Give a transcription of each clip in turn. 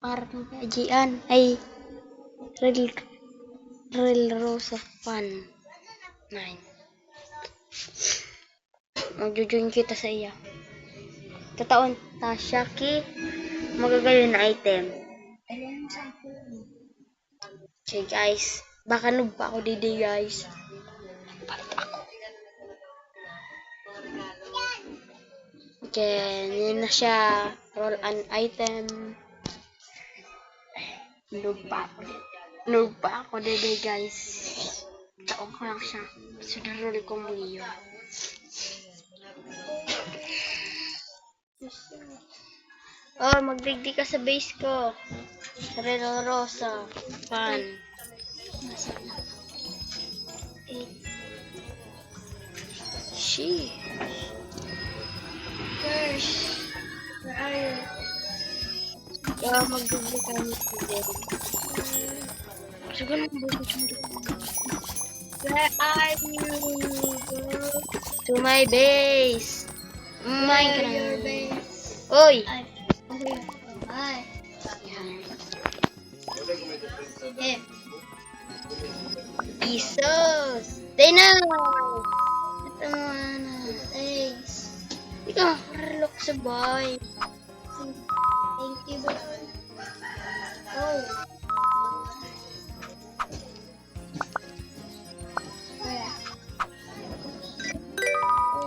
Parang kajian ay real real Rosa fan 9. Magjo-join kita sa iya. Tataon Tasha ki magagayon na item. Okay guys, baka noob pa ako didi guys. Palit ako. Okay, yun na siya. Roll an item. Noob pa ako didi guys. Taon ko lang siya. Sinarol ko mo yun. Oh, magdigdi ka sa base ko. Real Rosa fan. She. Gosh. Where are you? Oh, magdigdi ka ni Fidel. Siguro magdigdi ka ni Where are you? To my base. Mine ka na. Oy! Bye. Isos! Tina! Ito mo na. Thanks. Ikaw, look sa boy. Thank you, boy. Oh. Where?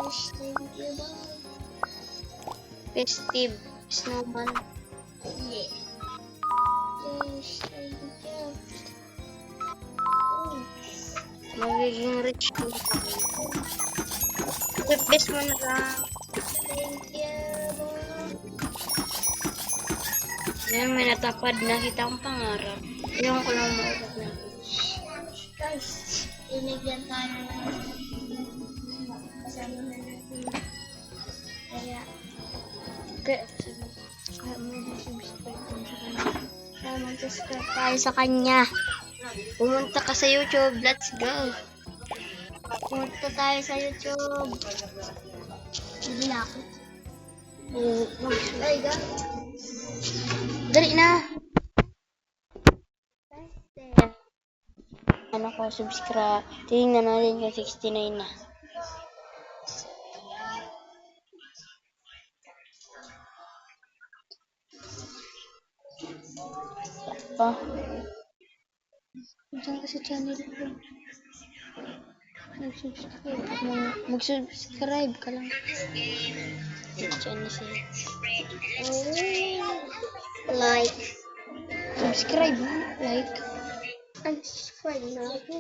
Wish, thank you, boy. Festive snowman. Yeah. Yes, thank you. Magiging rich ko. Best mo na lang. Thank you, boy. Ngayon may natapad na kitang pangarap. Yung ko lang maubag na. Guys, inigyan tayo ng kasama na natin. Kaya, Mag-subscribe tayo sa kanya. Pumunta ka sa YouTube. Let's go. pumunta tayo sa YouTube. Hindi na ako. Ay, Dali na. Ano ko, subscribe. Tingnan natin kung 69 na. Oh. Diyan ka sa channel ko. Mag-subscribe ka lang. Diyan na siya. like. Subscribe, like. Unsubscribe na ako.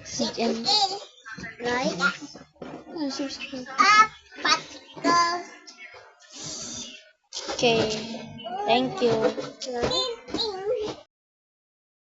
Si Jen. Like. Subscribe. Patko. Okay. Thank you. Like.